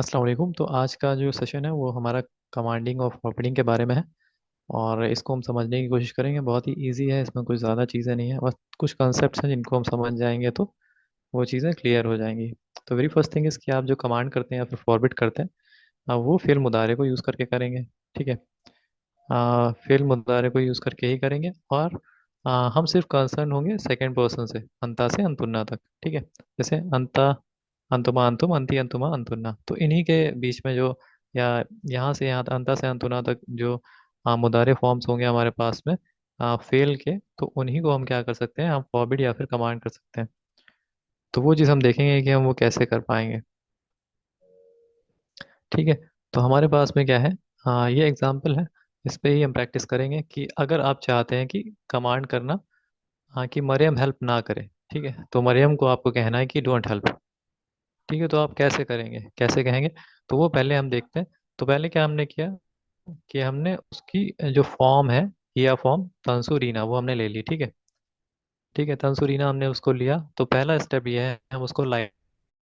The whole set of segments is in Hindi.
अस्सलाम वालेकुम। तो आज का जो सेशन है वो हमारा कमांडिंग और फॉरवर्डिंग के बारे में है। और इसको हम समझने की कोशिश करेंगे। बहुत ही इजी है, इसमें कुछ ज़्यादा चीज़ें नहीं है, बस कुछ कॉन्सेप्ट्स हैं जिनको हम समझ जाएंगे तो वो चीज़ें क्लियर हो जाएंगी। तो वेरी फर्स्ट थिंग इज़ कि आप जो कमांड करते हैं या फिर फॉरवर्ड करते हैं वो फ़िल मुदारे को यूज़ करके करेंगे। ठीक है। फ़िल मुदारे को यूज़ करके ही करेंगे। और हम सिर्फ कंसर्न होंगे सेकंड पर्सन से अंतुन्ना तक। ठीक है। जैसे अंता, अंतुमा अंतुम, अंती अंतुमा अंतुन्ना, तो इन्हीं के बीच में जो या यहाँ से यहाँ अंता से अंतुना तक जो मुदारे फॉर्म्स होंगे हमारे पास में फेल के, तो उन्हीं को हम क्या कर सकते हैं, हम फॉरवर्ड या फिर कमांड कर सकते हैं। तो वो चीज़ हम देखेंगे कि हम वो कैसे कर पाएंगे। ठीक है। तो हमारे पास में क्या है, ये एग्जाम्पल है। इस पे ही हम प्रैक्टिस करेंगे कि अगर आप चाहते हैं कि कमांड करना, कि मरियम हेल्प ना करे। ठीक है। तो मरियम को आपको कहना है कि डोंट हेल्प। ठीक है। तो आप कैसे करेंगे, कैसे कहेंगे, तो वो पहले हम देखते हैं। तो पहले क्या हमने किया कि हमने उसकी जो फॉर्म है, या फॉर्म तंसुरीना, वो हमने ले ली। ठीक है। ठीक है, तंसुरीना हमने उसको लिया। तो पहला स्टेप ये है, हम उसको लाइट।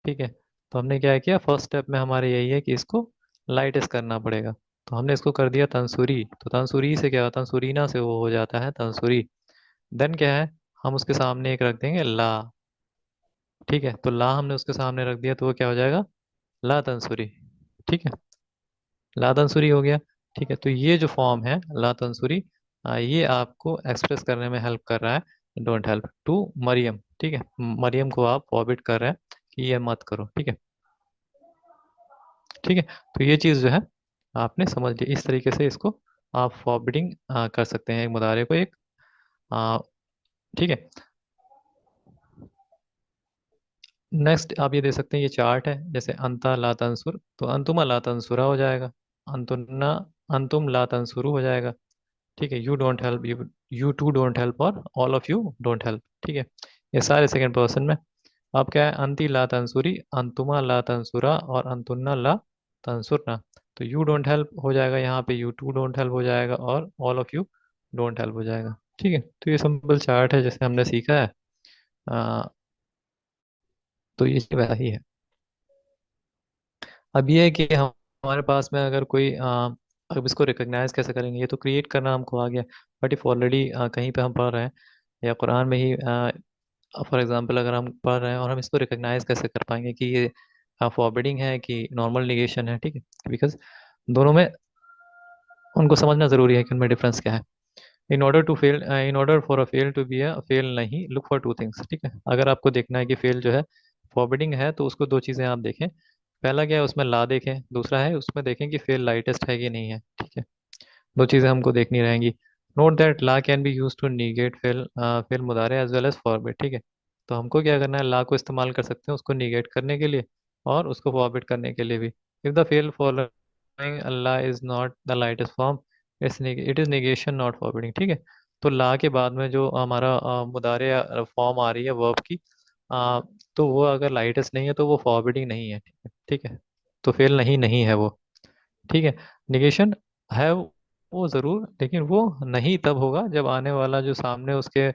ठीक है। तो हमने क्या किया, फर्स्ट स्टेप में हमारे यही है कि इसको लाइटेस्ट करना पड़ेगा। तो हमने इसको कर दिया तंसुरी। तो तंसुरी से क्या होता है, तंसुरीना से वो हो जाता है तंसुरी। देन क्या है, हम उसके सामने एक रख देंगे ला। ठीक है। तो ला हमने उसके सामने रख दिया, तो वो क्या हो जाएगा, ला तंसुरी। ठीक है। ला तंसुरी हो गया। ठीक है। तो ये जो फॉर्म है ला तंसुरी, ये आपको एक्सप्रेस करने में हेल्प कर रहा है डोंट हेल्प टू मरियम। ठीक है। मरियम को आप फॉरबिड कर रहे हैं कि ये मत करो। ठीक है। ठीक है। तो ये चीज़ जो है आपने समझ ली। इस तरीके से इसको आप फॉरबिडिंग कर सकते हैं एक मुदारे को एक। आ, ठीक है। नेक्स्ट आप ये दे सकते हैं, ये चार्ट है। जैसे अंता ला तंसुर, तो अंतुमा ला तंसुरा हो जाएगा। अंतुन्ना, अंतुम ला तंसुरु हो जाएगा। ठीक है। You don't help, you too don't help, और all of you don't help. ठीक है। ये सारे सेकंड पर्सन में। अब क्या है, अंति ला तंसुरी, अंतुमा ला तंसुरा, और अंतुन्ना ला तंसुरना। तो यू डोंट हेल्प हो जाएगा, यहाँ पे यू टू डोंट हेल्प हो जाएगा, और all of you don't help हो जाएगा। ठीक है। तो ये सिंपल चार्ट है जैसे हमने सीखा है। आ, तो ये वैसा ही है। अब ये है कि हमारे पास में अगर कोई अब इसको रिकॉग्नाइज कैसे करेंगे, ये तो क्रिएट करना हमको आ गया। बट इफ ऑलरेडी कहीं पे हम पढ़ रहे हैं या कुरान में ही, फॉर एग्जांपल अगर हम पढ़ रहे हैं, और हम इसको रिकॉग्नाइज कैसे कर पाएंगे कि ये फॉरबिडिंग है कि नॉर्मल निगेशन है। ठीक है। बिकॉज दोनों में उनको समझना ज़रूरी है कि उनमें डिफरेंस क्या है। In order for a fail to be a fail, नहीं लुक फॉर टू थिंग्स। ठीक है। अगर आपको देखना है कि फेल जो है फॉरबिडिंग है, तो उसको दो चीज़ें आप देखें। पहला क्या है, उसमें ला देखें। दूसरा है उसमें देखें कि फेल लाइटेस्ट है कि नहीं है। ठीक है। दो चीज़ें हमको देखनी रहेंगी। नोट दैट ला can be use to negate फेल, फेल मुदारे एज वेल एज फॉरबिट। ठीक है। तो हमको क्या करना है, ला को इस्तेमाल कर सकते हैं उसको निगेट करने के लिए, और उसको फॉरबिट करने के लिए भी। If the fail following Allah is not the lightest form, it is negation not forbidding. ठीक है। तो ला के बाद में जो हमारा मुदारे फॉर्म आ रही है वर्ब की, अ, तो वो अगर लाइटेस्ट नहीं है तो वो फॉरबिडिंग नहीं है। ठीक है। ठीक है। तो फेल नहीं नहीं है वो। ठीक है। निगेशन है वो ज़रूर, लेकिन वो नहीं तब होगा जब आने वाला जो सामने उसके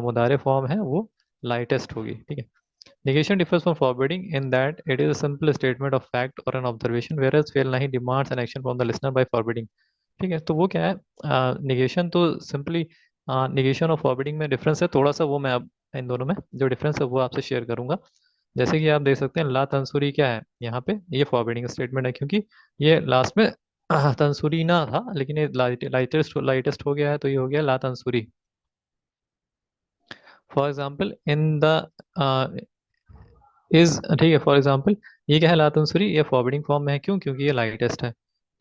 मुदारे फॉर्म है वो लाइटेस्ट होगी। ठीक है। Negation differs from forbidding in that it is a simple statement of fact or an observation, whereas fail nahi demands an action from the listener by forbidding। ठीक है। तो वो क्या है, निगेशन तो सिंपली, निगेशन और फॉरबिडिंग में डिफरेंस है थोड़ा सा, वो मैं अब इन दोनों में जो डिफरेंस है वो आपसे शेयर करूंगा। जैसे कि आप देख सकते हैं ला तंसुरी क्या है, यहाँ पे ये फॉरबिडिंग स्टेटमेंट है, क्योंकि ये लास्ट में तंसुरी ना था, लेकिन ये लाइटेस्ट लाइटेस्ट हो गया है, तो ये हो गया ला तंसुरी। For example in the is, ठीक है, फॉर एग्जांपल ये क्या है, ला तंसुरी, ये फॉरवर्डिंग फॉर्म में है। क्यों, क्योंकि ये लाइटेस्ट है।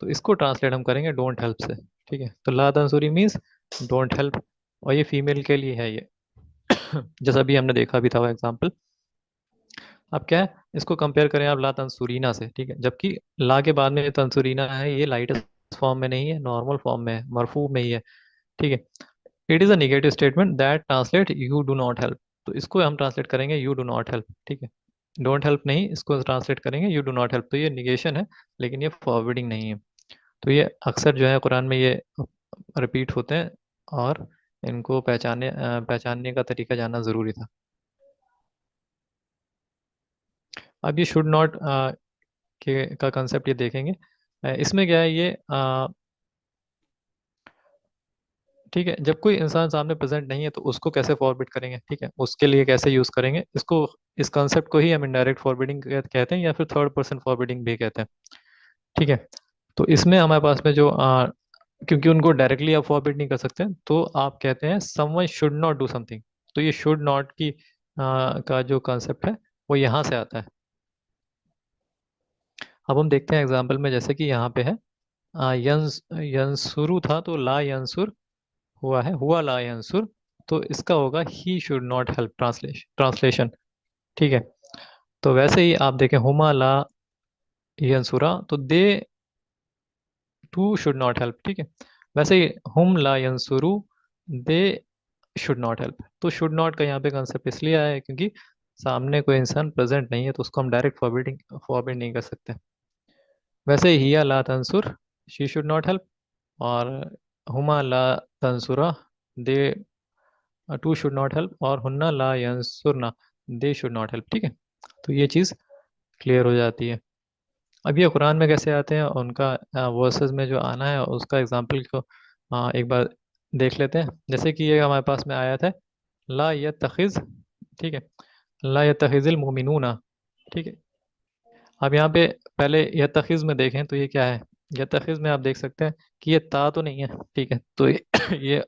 तो इसको ट्रांसलेट हम करेंगे डोंट हेल्प से। ठीक है। तो ला तंसुरी मीन्स डोंट हेल्प, और ये फीमेल के लिए है ये। जैसा भी हमने देखा भी था वो एग्जांपल। अब क्या है, इसको कंपेयर करें आप ला तंसुरीना से। ठीक है। जबकि ला के बाद में ये तंसुरीना है, ये लाइटेस्ट फॉर्म में नहीं है, नॉर्मल फॉर्म में है, मरफू में ही है। ठीक है। It is a negative statement that translate you do not help. तो इसको हम ट्रांसलेट करेंगे यू डू नॉट हेल्प। ठीक है। डोंट हेल्प नहीं, इसको ट्रांसलेट करेंगे यू डू नॉट हेल्प। तो ये निगेशन है, लेकिन ये फॉरवर्डिंग नहीं है। तो ये अक्सर जो है कुरान में ये रिपीट होते हैं, और इनको पहचानने का तरीका जानना ज़रूरी था। अब ये शुड नॉट के का कंसेप्ट ये देखेंगे। इसमें क्या है ये ठीक है, जब कोई इंसान सामने प्रेजेंट नहीं है तो उसको कैसे फॉरबिट करेंगे, ठीक है, उसके लिए कैसे यूज करेंगे इसको। इस कंसेप्ट को ही हम इनडायरेक्ट फॉरबिडिंग कहते हैं या फिर थर्ड पर्सन फॉरबिडिंग भी कहते हैं। ठीक है, तो इसमें हमारे पास में जो क्योंकि उनको डायरेक्टली आप फॉरबिड नहीं कर सकते, तो आप कहते हैं someone should not do something. तो ये शुड नॉट की का जो कंसेप्ट है वो यहाँ से आता है। अब हम देखते हैं एग्जाम्पल में, जैसे कि यहाँ पे है यंसुरु था तो ला यंसुर हुआ है, हुआ ला यंसुर, तो इसका होगा ही शुड नॉट हेल्प, ट्रांसलेशन। ठीक है, तो वैसे ही आप देखें हुमा ला यंसुरा, तो दे टू शुड नॉट हेल्प। ठीक है, वैसे ही हुम ला यंसुरु, दे शुड नॉट हेल्प। तो शुड नॉट का यहाँ पे कंसेप्ट इसलिए आया है क्योंकि सामने कोई इंसान प्रेजेंट नहीं है, तो उसको हम डायरेक्ट फॉरबिड नहीं कर सकते। वैसे ही हिया ला तंसुर, शी शुड नॉट हेल्प, और हुमा ला तंसुरा, दे टू शुड नॉट हेल्प, और हुन्ना ला यंसुरना, दे शुड नॉट हेल्प। ठीक है, तो ये चीज़ क्लियर हो जाती है। अब ये कुरान में कैसे आते हैं, उनका वर्सेस में जो आना है उसका एग्जाम्पल को एक बार देख लेते हैं। जैसे कि ये हमारे पास में आया था ला यत्तखिज, ठीक है, ला यत्तखिजिल मोमिनूना। ठीक है, अब यहाँ पे पहले यत्तखिज में देखें तो ये क्या है। यत्तखिज में आप देख सकते हैं कि ये ता तो नहीं है, ठीक है, तो ये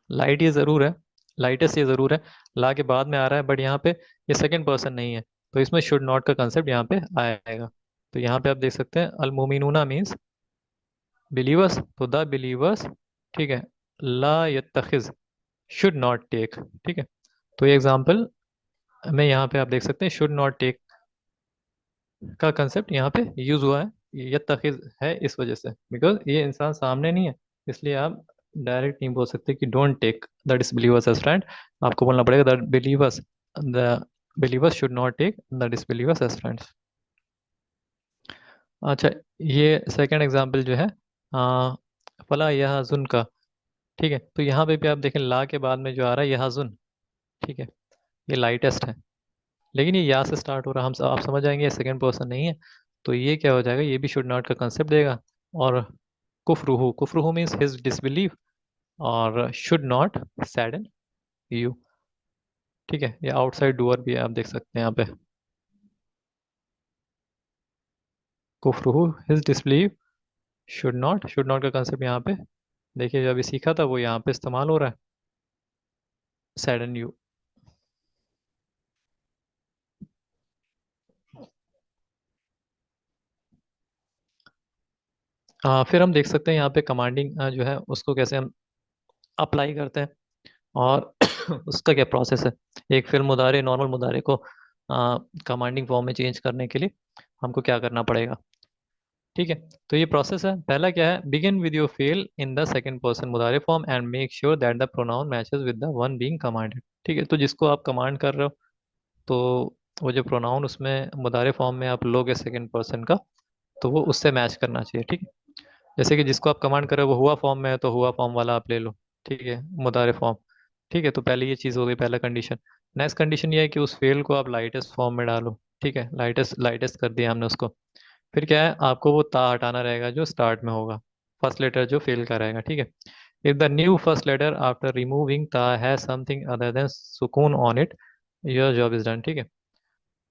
लाइट ये ज़रूर है, लाइटेस्ट ये ज़रूर है, ला के बाद में आ रहा है, बट यहाँ पे ये सेकंड पर्सन नहीं है, तो इसमें शुड नॉट का कंसेप्ट यहाँ पे आएगा। तो यहाँ पे आप देख सकते हैं अल मोमिनूना मीन्स बिलीवर्स, तो द बिलीवर्स, ठीक है, ला यत्तखिज शुड नॉट टेक। ठीक है, तो ये एग्जांपल में यहाँ पे आप देख सकते हैं शुड नॉट टेक का कंसेप्ट यहाँ पे यूज हुआ है, यत्तखिज है इस वजह से, बिकॉज ये इंसान सामने नहीं है, इसलिए आप डायरेक्ट नहीं बोल सकते कि don't take the disbelievers as friend. आपको बोलना पड़ेगा the believers should not take the disbelievers as friends. अच्छा, ये सेकंड एग्जांपल जो है आ, फला यहजुन का, ठीक है, तो यहाँ पे भी आप देखें ला के बाद में जो आ रहा है यहजुन, ठीक है, ये लाइटेस्ट है, लेकिन ये या से स्टार्ट हो रहा है, आप समझ जाएंगे ये सेकंड पर्सन नहीं है, तो ये क्या हो जाएगा, ये भी शुड नॉट का कंसेप्ट देगा। और कुफरुहु, कुफरुहु मीन्स हिज डिसबिलीव, और शुड नॉट सैडन यू। ठीक है, ये आउटसाइड डूअर भी है, आप देख सकते हैं यहाँ पे कुफरुहु हिज डिसबिलीव, शुड नॉट का कंसेप्ट यहाँ पे देखिए जो अभी सीखा था वो यहाँ पे इस्तेमाल हो रहा है, सैडन यू। फिर हम देख सकते हैं यहाँ पे कमांडिंग जो है उसको कैसे हम अप्लाई करते हैं, और उसका क्या प्रोसेस है। एक फिर मुदारे, नॉर्मल मुदारे को कमांडिंग फॉर्म में चेंज करने के लिए हमको क्या करना पड़ेगा। ठीक है, तो ये प्रोसेस है। पहला क्या है, बिगिन विद योर फेल इन द सेकंड पर्सन मुदारे form and make sure that the pronoun matches with the one being commanded. ठीक है, तो जिसको आप कमांड कर रहे हो, तो वो जो प्रोनाउन उसमें मुदारे फॉर्म में आप लोगे सेकंड पर्सन का, तो वो उससे मैच करना चाहिए। ठीक है, जैसे कि जिसको आप कमांड कर रहे हो वो हुआ फॉर्म में है, तो हुआ फॉर्म वाला आप ले लो, ठीक है, मुदारे फॉर्म। ठीक है, तो पहले ये चीज़ हो गई, पहला कंडीशन। नेक्स्ट कंडीशन ये है कि उस फेल को आप लाइटेस्ट फॉर्म में डालो। ठीक है, लाइटेस्ट लाइटेस्ट कर दिया हमने उसको। फिर क्या है, आपको वो ता हटाना रहेगा जो स्टार्ट में होगा, फर्स्ट लेटर जो फेल का रहेगा। ठीक है, if the new first letter after removing ता हैज समथिंग अदर देन सुकून on it, your job is done. ठीक है,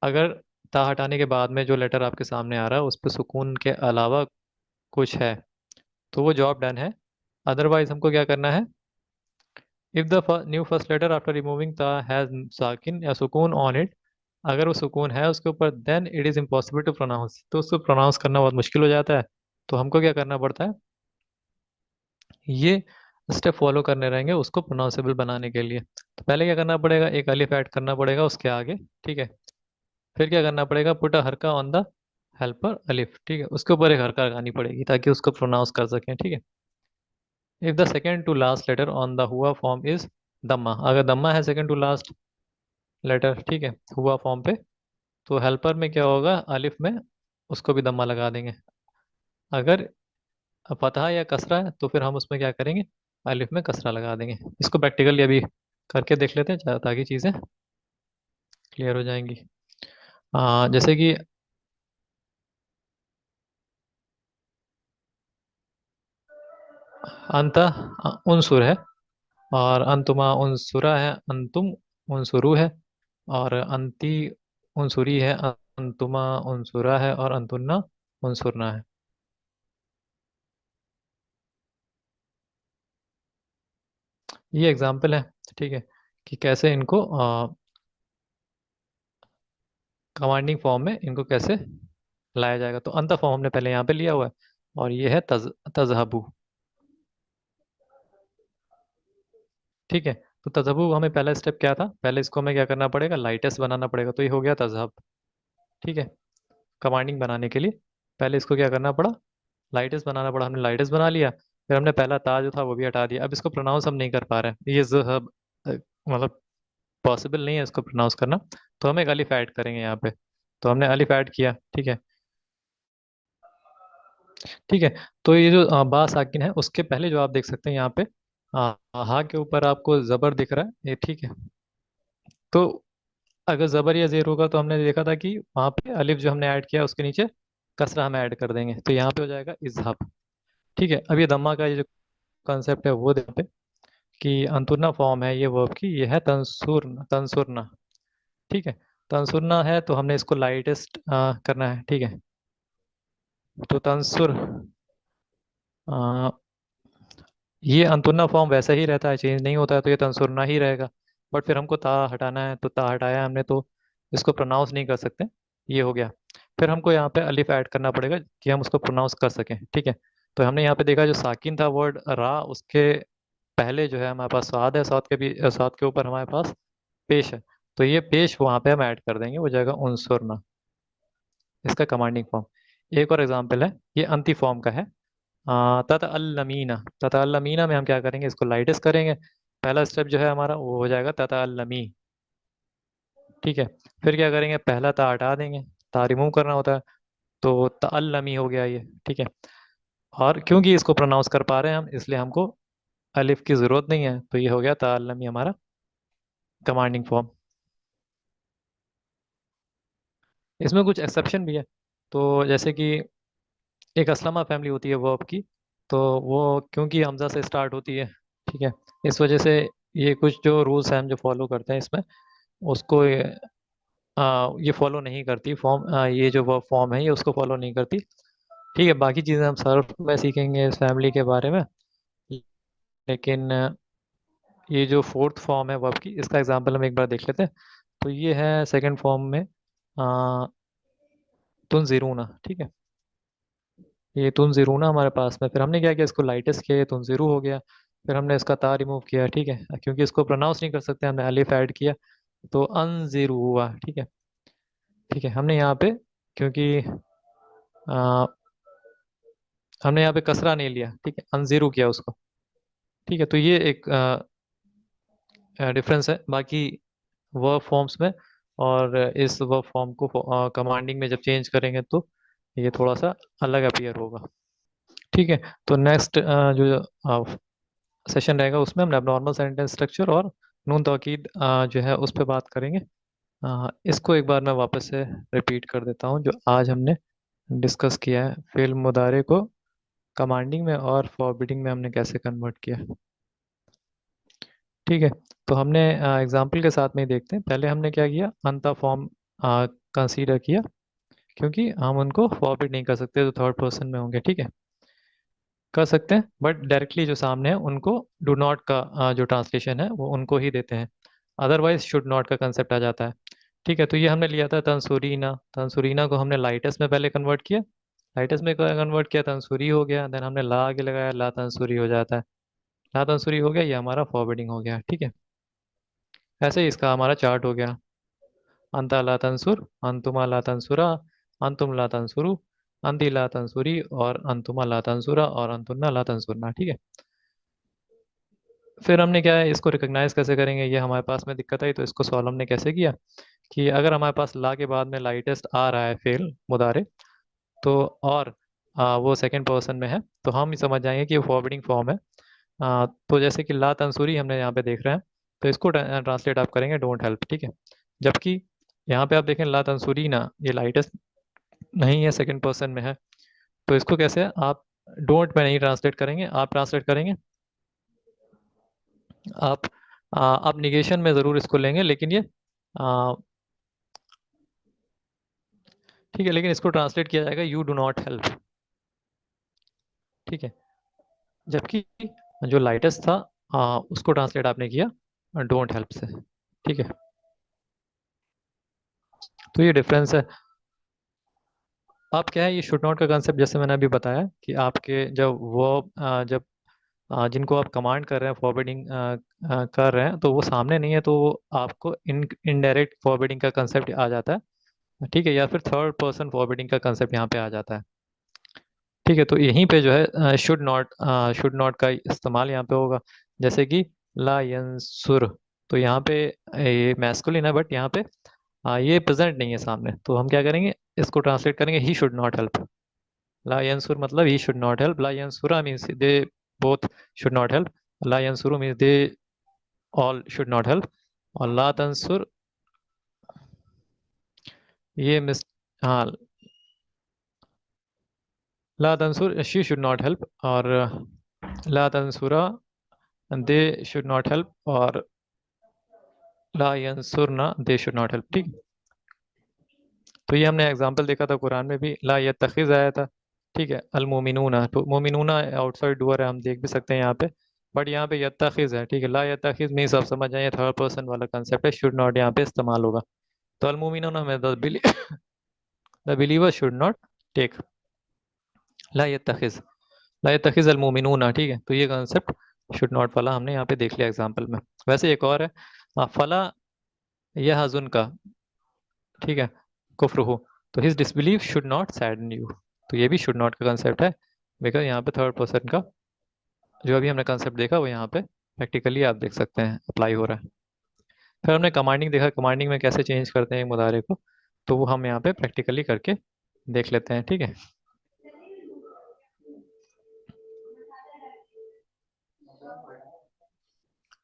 अगर ता हटाने के बाद में जो लेटर आपके सामने आ रहा है उस पर सुकून के अलावा कुछ है, तो वो जॉब डन है। अदरवाइज हमको क्या करना है, if the new first letter after removing the has साकिन या सुकून ऑन इट, अगर वो सुकून है उसके ऊपर, then it is impossible to pronounce, तो उसको प्रोनाउंस करना बहुत मुश्किल हो जाता है। तो हमको क्या करना पड़ता है, ये स्टेप फॉलो करने रहेंगे उसको प्रोनाउंसेबल बनाने के लिए। तो पहले क्या करना पड़ेगा, एक अलिफ ऐड करना पड़ेगा उसके आगे। ठीक है, फिर क्या करना पड़ेगा, पुट अ हरका ऑन द हेल्पर अलिफ। ठीक है, उसके ऊपर एक हरका लगानी पड़ेगी ताकि उसको प्रोनाउंस कर सकें। ठीक है, if the second to last letter on the हुआ फॉर्म इज दम्मा, अगर दम्मा है सेकेंड टू लास्ट लेटर, ठीक है, हुआ फॉर्म पे, तो हेल्पर में क्या होगा, अलिफ में उसको भी दम्मा लगा देंगे। अगर फतहा या कसरा है तो फिर हम उसमें क्या करेंगे, अलिफ में कसरा लगा देंगे। इसको प्रैक्टिकली अभी करके देख लेते हैं ताकि चीज़ें क्लियर हो जाएंगी। जैसे कि अंत उनसुर है, और अंतुमा उनसुरा है, अंतुम उनसुरु है, और अंती उनसुरी है, अंतुमा उनसुरा है, और अंतुन्ना उनसुरना है। ये एग्जाम्पल है, ठीक है, कि कैसे इनको कमांडिंग फॉर्म में इनको कैसे लाया जाएगा। तो अंत फॉर्म हमने पहले यहाँ पे लिया हुआ है, और ये है तजहबू। ठीक है, तो तजहबू हमें पहला स्टेप क्या था, पहले इसको हमें क्या करना पड़ेगा, लाइटेस्ट बनाना पड़ेगा, तो ये हो गया तजहब। ठीक है, कमांडिंग बनाने के लिए पहले इसको क्या करना पड़ा, लाइटेस्ट बनाना पड़ा। हमने लाइटेस्ट बना लिया, फिर हमने पहला ता जो था वो भी हटा दिया। अब इसको प्रोनाउंस हम नहीं कर पा रहे हैं, ये ज़हब मतलब पॉसिबल नहीं है इसको प्रोनाउंस करना, तो हम एक अलिफ ऐड करेंगे यहाँ पे। तो हमने अलिफ ऐड किया, ठीक है। ठीक है, तो ये जो बा साकिन है उसके पहले जो आप देख सकते हैं यहाँ पे हा के ऊपर आपको जबर दिख रहा है ये, ठीक है। तो अगर जबर या जेर होगा तो हमने देखा था कि वहाँ पे अलिफ जो हमने ऐड किया उसके नीचे कसरा हम ऐड कर देंगे, तो यहाँ पे हो जाएगा इजहाब। ठीक है, अब ये दम्मा का ये जो कॉन्सेप्ट है वो देखते हैं कि अंतुरना फॉर्म है ये वर्ब की, ये है तंसुरना, तंसुरना। ठीक है, तंसुरना है तो हमने इसको लाइटेस्ट करना है, ठीक है। तो तंसुर ये अंतुना फॉर्म वैसा ही रहता है, चेंज नहीं होता है, तो ये तंसुरना ही रहेगा। बट फिर हमको ता हटाना है, तो ता हटाया हमने, तो इसको प्रोनाउंस नहीं कर सकते, ये हो गया। फिर हमको यहाँ पे अलिफ ऐड करना पड़ेगा कि हम उसको प्रोनाउंस कर सकें, ठीक है। तो हमने यहाँ पे देखा जो साकिन था वर्ड रा, उसके पहले जो है हमारे पास स्वाद है, स्वाद के भी स्वाद के ऊपर हमारे पास पेश है, तो ये पेश वहाँ पे हम ऐड कर देंगे, हो जाएगा उनसुरना, इसका कमांडिंग फॉर्म। एक और एग्जाम्पल है, ये अंति फॉर्म का है, ततअल्लमीना। ततअल्लमीना में हम क्या करेंगे, इसको लाइटेस्ट करेंगे, पहला स्टेप जो है हमारा वो हो जाएगा ततअल्लमी। ठीक है, फिर क्या करेंगे, पहला ता हटा देंगे, ता रिमूव करना होता है, तो तअल्लमी हो गया ये, ठीक है। और क्योंकि इसको प्रोनाउंस कर पा रहे हैं हम, इसलिए हमको अलिफ की ज़रूरत नहीं है, तो ये हो गया तअल्लमी हमारा कमांडिंग फॉर्म। इसमें कुछ एक्सेप्शन भी है, तो जैसे कि एक असलमा फैमिली होती है वर्ब की, तो वो क्योंकि हमजा से स्टार्ट होती है, ठीक है, इस वजह से ये कुछ जो रूल्स हैं हम जो फॉलो करते हैं इसमें, उसको ये फॉलो नहीं करती फॉर्म, ये जो वर्ब फॉर्म है ये उसको फॉलो नहीं करती। ठीक है, बाकी चीज़ें हम सर्फ में सीखेंगे इस फैमिली के बारे में, लेकिन ये जो फोर्थ फॉर्म है वर्ब की, इसका एग्जांपल हम एक बार देख लेते हैं। तो ये है सेकंड फॉर्म में तुनजिरूना, ठीक है। ये तुनजिरूना हमारे पास में, फिर हमने क्या किया, इसको लाइटेस्ट किया, ये तुनजिरू हो गया। फिर हमने इसका ता रिमूव किया, ठीक है, क्योंकि इसको प्रोनाउंस नहीं कर सकते, हमने अलिफ ऐड किया, तो अनजिरू हुआ, ठीक है। ठीक है, हमने यहाँ पे क्योंकि आ, हमने यहाँ पे कसरा नहीं लिया, ठीक है, अनजीरो किया उसको। ठीक है, तो ये एक डिफरेंस है बाकी वर्ब फॉर्म्स में, और इस वर्ब फॉर्म को कमांडिंग में जब चेंज करेंगे तो ये थोड़ा सा अलग अपीयर होगा। ठीक है, तो नेक्स्ट जो सेशन रहेगा उसमें हम नॉर्मल सेंटेंस स्ट्रक्चर और नून तौकीद जो है उस पर बात करेंगे। इसको एक बार मैं वापस से रिपीट कर देता हूँ जो आज हमने डिस्कस किया है, फेल मुदारे को कमांडिंग में और फॉरबिडिंग में हमने कैसे कन्वर्ट किया। ठीक है, तो हमने एग्जाम्पल के साथ में ही देखते हैं। पहले हमने क्या किया, अंता फॉर्म कंसीडर किया, क्योंकि हम उनको फॉरबिड नहीं कर सकते, तो थर्ड पर्सन में होंगे, ठीक है। कर सकते हैं बट डायरेक्टली जो सामने है उनको डू नॉट का जो ट्रांसलेशन है वो उनको ही देते हैं, अदरवाइज शुड नॉट का कंसेप्ट आ जाता है। ठीक है, तो ये हमने लिया था तंसुरीना, तंसुरीना को हमने लाइटस में पहले कन्वर्ट किया, लाइटस में कन्वर्ट किया, तंसुरी हो गया, देन हमने ला आगे लगाया, ला तंसुरी हो जाता है, ला तंसुरी हो गया, ये हमारा फॉरवर्डिंग हो गया, ठीक है। ऐसे ही इसका हमारा चार्ट हो गया, अंता ला तंसुर, अंतुमा ला तंसुरा, अंतुम ला तंसुरु, अंती ला तंसुरी, और अंतुमा ला तंसुरा, और अंतुन्ना ला तंसुरना, ठीक है। फिर हमने क्या है, इसको रिकॉग्नाइज कैसे करेंगे, ये हमारे पास में दिक्कत आई, तो इसको सॉल्व हमने कैसे किया कि अगर हमारे पास ला के बाद में लाइटेस्ट आ रहा है फेल मुदारे, तो और वो सेकंड पर्सन में है, तो हम ही समझ जाएंगे कि वो फॉरवर्डिंग फॉर्म है। तो जैसे कि ला तंसूरी हमने यहाँ पे देख रहे हैं, तो इसको ट्रांसलेट आप करेंगे डोंट हेल्प, ठीक है। जबकि यहाँ पे आप देखें ला तंसूरी ना, ये लाइटेस्ट नहीं है, सेकंड पर्सन में है, तो इसको कैसे आप डोंट में नहीं ट्रांसलेट करेंगे, आप ट्रांसलेट करेंगे। आप आप निगेशन में ज़रूर इसको लेंगे, लेकिन ये ठीक है, लेकिन इसको ट्रांसलेट किया जाएगा यू डू नॉट हेल्प। ठीक है, जबकि जो लाइटेस्ट था उसको ट्रांसलेट आपने किया डोंट हेल्प से। ठीक है, तो ये डिफरेंस है। आप क्या है, ये शुड नॉट का कंसेप्ट जैसे मैंने अभी बताया कि आपके जब वो जब जिनको आप कमांड कर रहे हैं, फॉरवर्डिंग कर रहे हैं, तो वो सामने नहीं है, तो वो आपको इनडायरेक्ट फॉरवर्डिंग का कंसेप्ट आ जाता है। ठीक है, या फिर थर्ड पर्सन फॉरवर्डिंग का कंसेप्ट यहाँ पे आ जाता है। ठीक है, तो यहीं पे जो है शुड नॉट का इस्तेमाल यहाँ पे होगा। जैसे कि ला यंसुर, तो यहाँ पे ये मैस्कुलिन है, बट यहाँ पे ये प्रेजेंट नहीं है सामने, तो हम क्या करेंगे, इसको ट्रांसलेट करेंगे ही शुड नॉट हेल्प। ला यंसुर मतलब ही शुड नॉट हेल्प, ला यंसुरा means they both should not help, ला यंसुरु means they all should not help, और ला तंसुर ये मिस हाँ, ला तंसुर शी शुड नॉट हेल्प, और ला तंसुरा दे शुड नॉट हेल्प, और ला यंसुरना दे शुड नॉट हेल्प। ठीक, तो ये हमने एग्जांपल देखा था कुरान में भी, ला यत्तखिज आया था। ठीक है, अल मोमिनूना, तो मोमिनूना आउटसाइड डूअर है, हम देख भी सकते हैं यहाँ पे, बट यहाँ पे यत्तखिज है। ठीक है, ला यत्तखिज मीन्स आप समझ जाए थर्ड पर्सन वाला कंसेप्ट है, शुड नॉट यहाँ पे इस्तेमाल होगा। तो अल मोमिनूना में the believer should not take, ला यत्तखिज, ला यत्तखिज अल मोमिनूना। ठीक है, तो ये कंसेप्ट शुड नॉट वाला हमने यहाँ पे देख लिया एग्जाम्पल में। वैसे एक और है, फला यह हजुन का, ठीक है, कुफ्र हो, तो his disbelieve should not saddened you, तो ये भी शुड नॉट का कंसेप्ट है, बिकॉज यहाँ पे थर्ड पर्सन का जो अभी हमने कंसेप्ट देखा वो यहाँ पे प्रैक्टिकली आप देख सकते हैं अप्लाई हो रहा है। फिर हमने कमांडिंग देखा, कमांडिंग में कैसे चेंज करते हैं मुदारे को, तो वो हम यहाँ पे प्रैक्टिकली करके देख लेते हैं। ठीक है,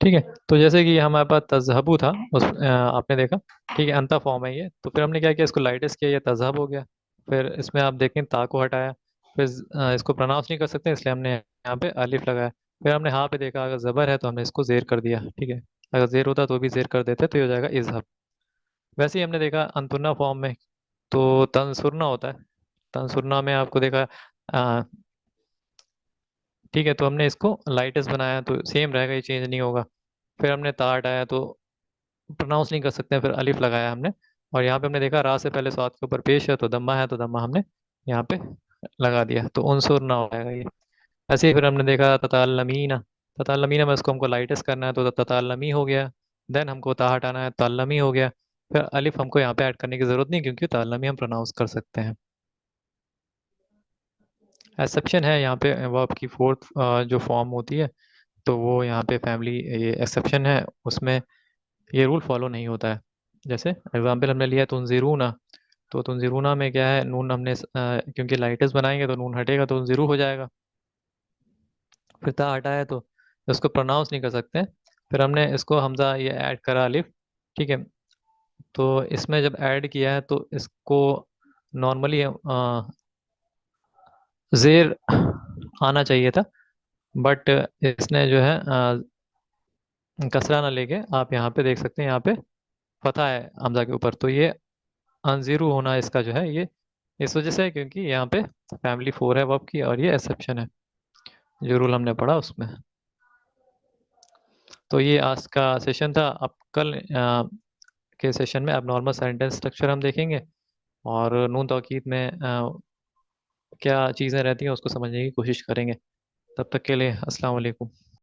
ठीक है, तो जैसे कि हमारे पास तजहबू था, उस आपने देखा, ठीक है, अंता फॉर्म है ये, तो फिर हमने क्या किया, इसको लाइटेस्ट किया, ये तजहब हो गया। फिर इसमें आप देखें ता को हटाया, फिर इसको प्रोनाउंस नहीं कर सकते इसलिए हमने यहाँ पे अलिफ लगाया। फिर हमने हाँ पे देखा, अगर ज़बर है तो हमने इसको जेर कर दिया। ठीक है, अगर जेर होता तो भी जेर कर देते, तो ये हो जाएगा इजहब। वैसे ही हमने देखा अंतुन्ना फॉर्म में, तो तंसुरना होता है, तंसुरना में आपको देखा ठीक है, तो हमने इसको लाइटेस्ट बनाया, तो सेम रहेगा, ये चेंज नहीं होगा। फिर हमने ता हटाया, तो प्रोनाउंस नहीं कर सकते हैं, फिर अलिफ लगाया हमने, और यहाँ पे हमने देखा रा से पहले स्वाद के ऊपर पेश है, तो दम्मा है, तो दम्मा हमने यहाँ पे लगा दिया, तो उनसुर ना हो जाएगा ये। ऐसे ही फिर हमने देखा ततालमीना, ततालमीना में उसको हमको लाइटेस्ट करना है, तो ततालमी हो गया। देन हमको ता हटाना है, तालमी हो गया। फिर अलिफ हमको यहाँ पे ऐड करने की जरूरत नहीं, क्योंकि तालमी हम प्रोनाउंस कर सकते हैं। एक्सेप्शन है यहाँ पे वर्ब की फोर्थ जो फॉर्म होती है, तो वो यहाँ पे फैमिली ये एक्सेप्शन है, उसमें ये रूल फॉलो नहीं होता है। जैसे एग्जांपल हमने लिया तुनजिरूना, तो तुनजिरूना में क्या है, नून हमने क्योंकि लाइटस बनाएंगे तो नून हटेगा, तो तुनजिरू हो जाएगा। फिर ता हटा है, तो इसको प्रोनाउंस नहीं कर सकते। फिर हमने इसको हमजा ये ऐड करा अलिफ। ठीक है, तो इसमें जब ऐड किया है, तो इसको नॉर्मली जेर आना चाहिए था, बट इसने जो है कसरा ना लेके, आप यहाँ पे देख सकते हैं, यहाँ पे फतह है हमजा के ऊपर, तो ये अनजीरो होना इसका जो है, ये इस वजह से है क्योंकि यहाँ पे फैमिली फोर है वर्ब की, और ये एक्सेप्शन है जो रूल हमने पढ़ा उसमें। तो ये आज का सेशन था। अब कल के सेशन में अब नॉर्मल सेंटेंस स्ट्रक्चर हम देखेंगे, और नून तौकीद में क्या चीज़ें रहती हैं उसको समझने की कोशिश करेंगे। तब तक के लिए अस्सलाम वालेकुम।